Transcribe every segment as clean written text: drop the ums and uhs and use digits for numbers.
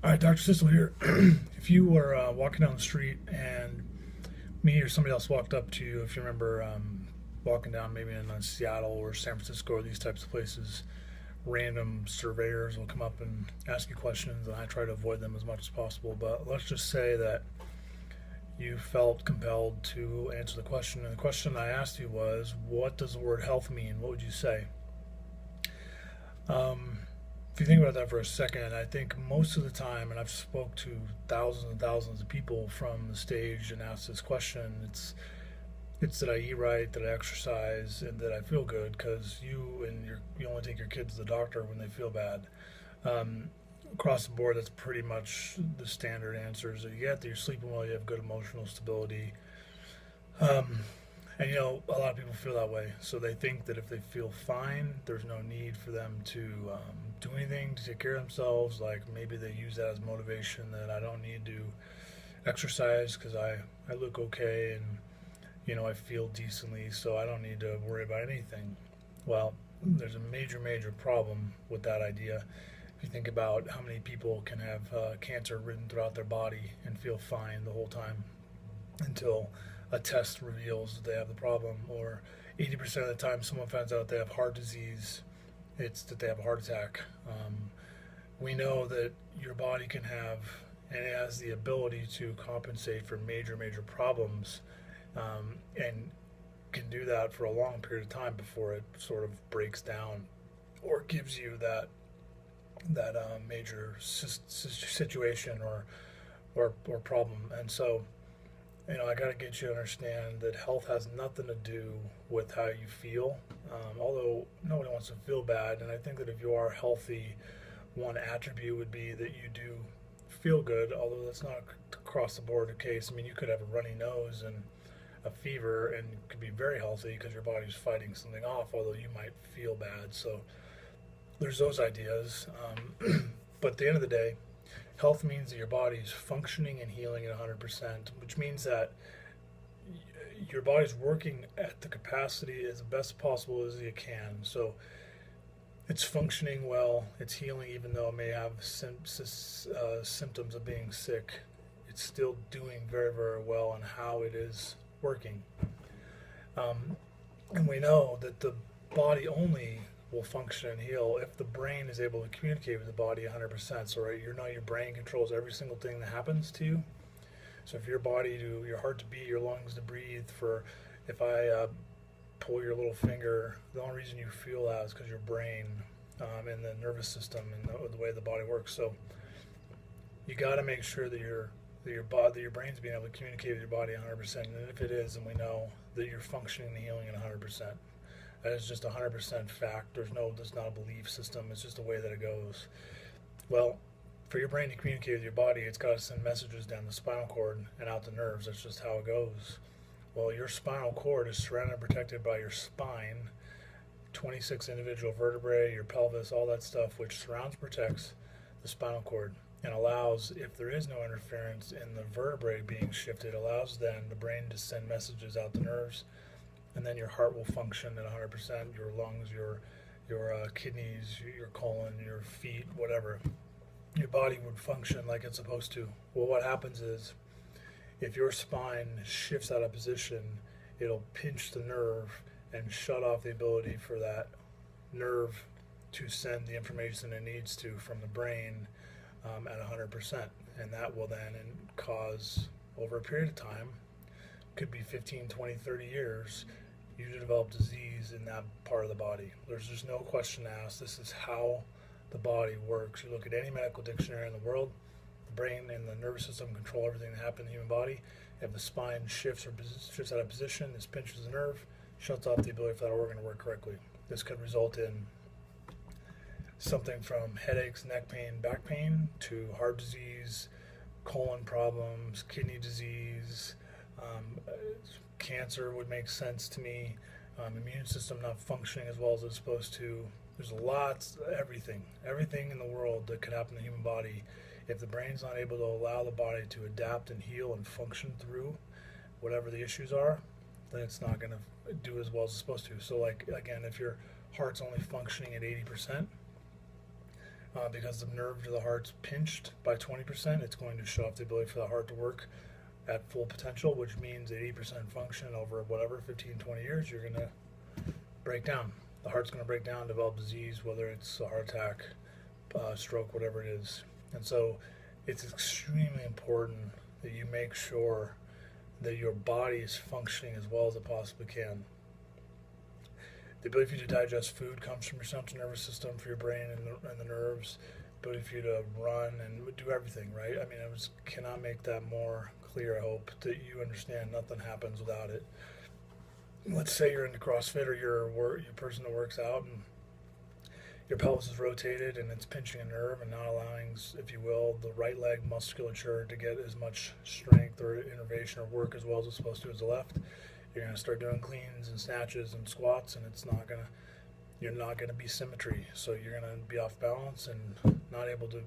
All right, Dr. Sissel here. If you were walking down the street and me or somebody else walked up to you, if you remember walking down maybe in Seattle or San Francisco or these types of places, random surveyors will come up and ask you questions, and I try to avoid them as much as possible. But let's just say that you felt compelled to answer the question, and the question I asked you was, what does the word health mean? What would you say? Um, if you think about that for a second, I think most of the time, and I've spoke to thousands and thousands of people from the stage and asked this question, it's that I eat right, that I exercise, and that I feel good because you only take your kids to the doctor when they feel bad. Um, Across the board, that's pretty much the standard answers that you get. That you're sleeping well, you have good emotional stability, um, and a lot of people feel that way. So they think that if they feel fine, there's no need for them to do anything to take care of themselves. Like maybe they use that as motivation that I don't need to exercise because I look okay and I feel decently, so I don't need to worry about anything. Well, there's a major, major problem with that idea. If you think about how many people can have cancer ridden throughout their body and feel fine the whole time until a test reveals that they have the problem, or 80% of the time someone finds out they have heart disease, it's that they have a heart attack. We know that your body can have and it has the ability to compensate for major, major problems, and can do that for a long period of time before it sort of breaks down or gives you that major situation or problem. And so, I got to get you to understand that health has nothing to do with how you feel. Although nobody wants to feel bad, and I think that if you are healthy, one attribute would be that you do feel good. Although that's not across the board the case. I mean, you could have a runny nose and a fever and could be very healthy because your body's fighting something off, although you might feel bad. So there's those ideas. But at the end of the day, health means that your body's functioning and healing at 100%, which means that your body's working at the capacity as best possible as it can. So it's functioning well, it's healing, even though it may have symptoms of being sick. It's still doing very, very well on how it is working. Um, and we know that the body only will function and heal if the brain is able to communicate with the body 100%. So, right, your brain controls every single thing that happens to you. So, if your body to your heart to beat, your lungs to breathe, if I pull your little finger, the only reason you feel that is because your brain and the nervous system and the way the body works. So, you got to make sure that your brain's being able to communicate with your body 100%. And if it is, then we know that you're functioning and healing at 100%. That is just 100% fact. There's not a belief system. It's just the way that it goes. Well, for your brain to communicate with your body, it's got to send messages down the spinal cord and out the nerves. That's just how it goes. Well, your spinal cord is surrounded and protected by your spine, 26 individual vertebrae, your pelvis, all that stuff, which surrounds and protects the spinal cord and allows, if there is no interference in the vertebrae being shifted, allows then the brain to send messages out the nerves, and then your heart will function at 100%. Your lungs, your kidneys, your colon, your feet, whatever. Your body would function like it's supposed to. Well, what happens is if your spine shifts out of position, it'll pinch the nerve and shut off the ability for that nerve to send the information it needs to from the brain at 100%. And that will then cause, over a period of time, could be 15, 20, 30 years, you develop disease in that part of the body. There's just no question asked. This is how the body works. You look at any medical dictionary in the world, the brain and the nervous system control everything that happens in the human body. If the spine shifts out of position, this pinches the nerve, shuts off the ability for that organ to work correctly. This could result in something from headaches, neck pain, back pain, to heart disease, colon problems, kidney disease, um, cancer would make sense to me. Immune system not functioning as well as it's supposed to. There's lots, everything in the world that could happen in the human body. If the brain's not able to allow the body to adapt and heal and function through whatever the issues are, then it's not going to do as well as it's supposed to. So, like, again, if your heart's only functioning at 80%, because the nerve to the heart's pinched by 20%, it's going to shut off the ability for the heart to work at full potential, which means 80% function over whatever 15, 20 years, you're going to break down. The heart's going to break down, develop disease, whether it's a heart attack, stroke, whatever it is. And so it's extremely important that you make sure that your body is functioning as well as it possibly can. The ability for you to digest food comes from your central nervous system, for your brain and the nerves. The ability for you to run and do everything, right? I mean, cannot make that more clear. I hope that you understand nothing happens without it. Let's say you're into CrossFit, or you're a person that works out, and your pelvis is rotated and it's pinching a nerve and not allowing, if you will, the right leg musculature to get as much strength or innervation or work as well as it's supposed to as the left. You're going to start doing cleans and snatches and squats, and you're not going to be symmetry. So you're going to be off balance and not able to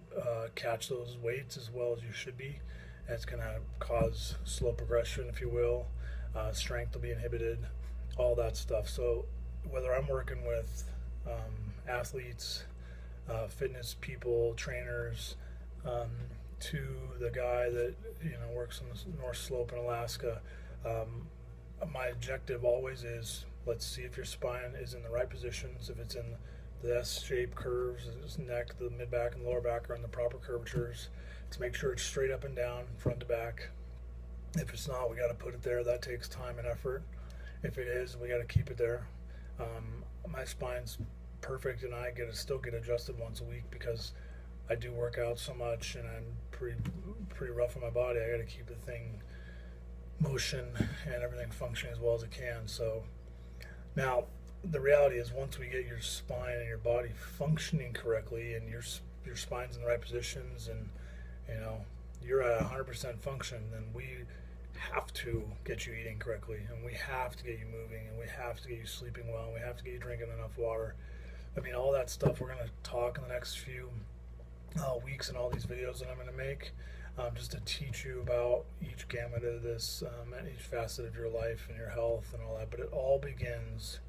catch those weights as well as you should be. And it's going to cause slow progression, if you will. Strength will be inhibited, all that stuff. So whether I'm working with athletes, fitness people, trainers, to the guy that works on the North Slope in Alaska, my objective always is, let's see if your spine is in the right positions, if it's in the S-shaped curves, its neck, the mid-back and lower back are in the proper curvatures, to make sure it's straight up and down, front to back. If it's not, we got to put it there. That takes time and effort. If it is, we got to keep it there. My spine's perfect, and I still get adjusted once a week because I do work out so much, and I'm pretty rough on my body. I got to keep the thing motion and everything functioning as well as it can. So now the reality is, once we get your spine and your body functioning correctly, and your spine's in the right positions, and you're at 100% function, then we have to get you eating correctly, and we have to get you moving, and we have to get you sleeping well, and we have to get you drinking enough water. I mean, all that stuff we're going to talk in the next few weeks in all these videos that I'm going to make, just to teach you about each gamut of this, and each facet of your life and your health and all that. But it all begins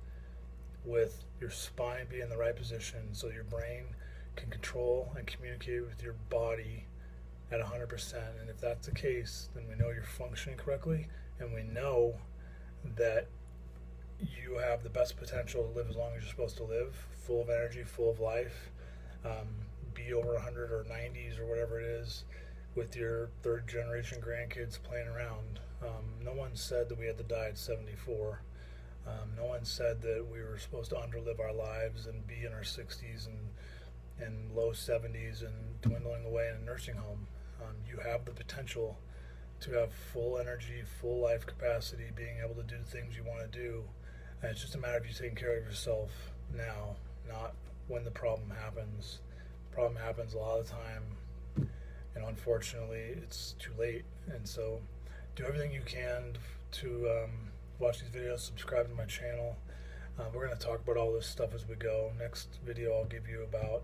with your spine being in the right position, so your brain can control and communicate with your body at 100%. And if that's the case, then we know you're functioning correctly, and we know that you have the best potential to live as long as you're supposed to live, full of energy, full of life, be over 100 or 90s or whatever it is, with your third generation grandkids playing around. No one said that we had to die at 74. No one said that we were supposed to underlive our lives and be in our 60s and low 70s and dwindling away in a nursing home. You have the potential to have full energy, full life capacity, being able to do the things you want to do. And it's just a matter of you taking care of yourself now, not when the problem happens. The problem happens a lot of the time, and unfortunately it's too late. And so do everything you can to watch these videos, subscribe to my channel. We're going to talk about all this stuff as we go. Next video I'll give you about,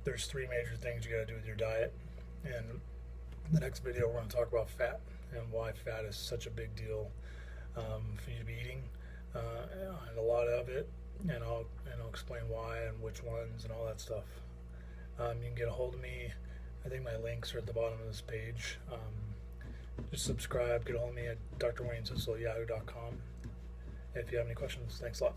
there's 3 major things you got to do with your diet. And the next video we're going to talk about fat and why fat is such a big deal for you to be eating, and a lot of it, and I'll explain why and which ones and all that stuff. You can get a hold of me. I think my links are at the bottom of this page. Just subscribe, get a hold of me at drwaynesissel@yahoo.com. If you have any questions, thanks a lot.